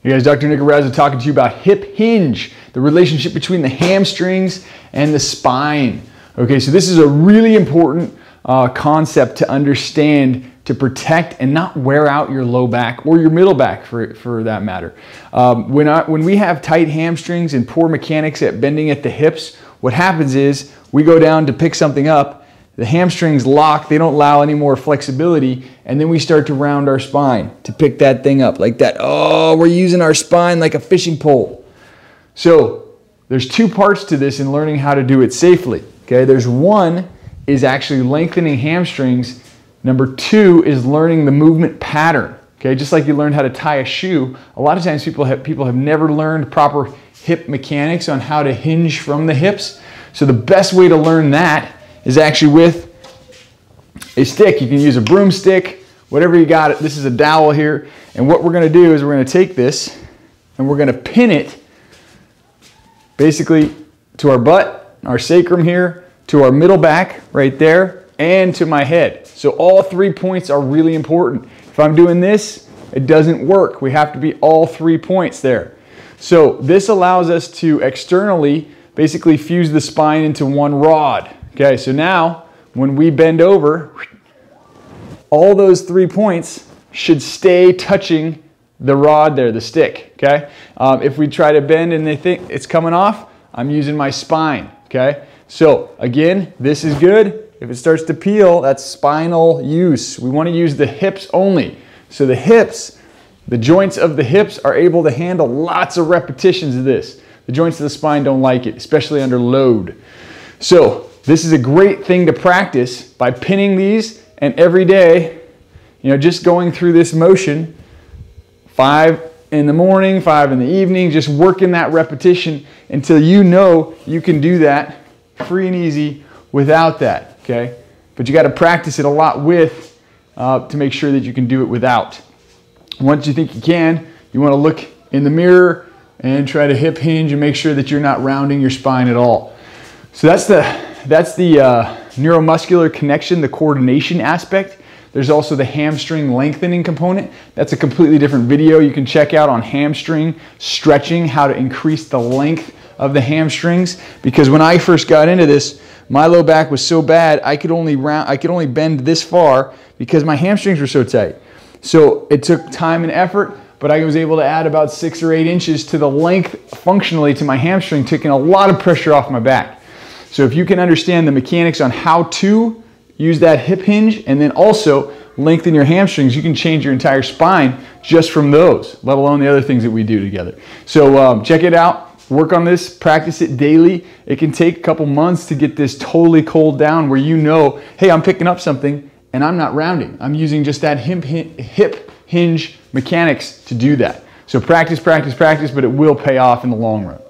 Hey guys, Dr. Nick Araza talking to you about hip hinge, the relationship between the hamstrings and the spine. Okay, so this is a really important concept to understand to protect and not wear out your low back or your middle back for that matter. When we have tight hamstrings and poor mechanics at bending at the hips, what happens is we go down to pick something up, the hamstrings lock, they don't allow any more flexibility, and then we start to round our spine to pick that thing up like that. Oh, we're using our spine like a fishing pole. So there's two parts to this in learning how to do it safely. Okay, there's one is actually lengthening hamstrings. Number two is learning the movement pattern. Okay, just like you learned how to tie a shoe, a lot of times people have never learned proper hip mechanics on how to hinge from the hips. So the best way to learn that is actually with a stick. You can use a broomstick, whatever you got. This is a dowel here. And what we're gonna do is we're gonna take this and we're gonna pin it basically to our butt, our sacrum here, to our middle back right there, and to my head. So all 3 points are really important. If I'm doing this, it doesn't work. We have to be all 3 points there. So this allows us to externally basically fuse the spine into one rod. Okay, so now when we bend over, all those 3 points should stay touching the rod there, the stick, okay? If we try to bend and they think it's coming off, I'm using my spine, okay? So again, this is good. If it starts to peel, that's spinal use. We want to use the hips only. So the hips, the joints of the hips are able to handle lots of repetitions of this. The joints of the spine don't like it, especially under load. So this is a great thing to practice by pinning these, and every day, just going through this motion, 5 in the morning, 5 in the evening, just working that repetition until you know you can do that free and easy without that, okay? But you got to practice it a lot with to make sure that you can do it without. Once you think you can, you want to look in the mirror and try to hip hinge and make sure that you're not rounding your spine at all. So that's the neuromuscular connection, the coordination aspect. There's also the hamstring lengthening component. That's a completely different video you can check out on hamstring stretching, how to increase the length of the hamstrings. Because when I first got into this, my low back was so bad, I could only bend this far because my hamstrings were so tight. So it took time and effort, but I was able to add about 6 or 8 inches to the length functionally to my hamstring, taking a lot of pressure off my back. So if you can understand the mechanics on how to use that hip hinge and then also lengthen your hamstrings, you can change your entire spine just from those, let alone the other things that we do together. So check it out, work on this, practice it daily. It can take a couple months to get this totally cold down where you know, hey, I'm picking up something and I'm not rounding. I'm using just that hip hinge mechanics to do that. So practice, practice, practice, but it will pay off in the long run.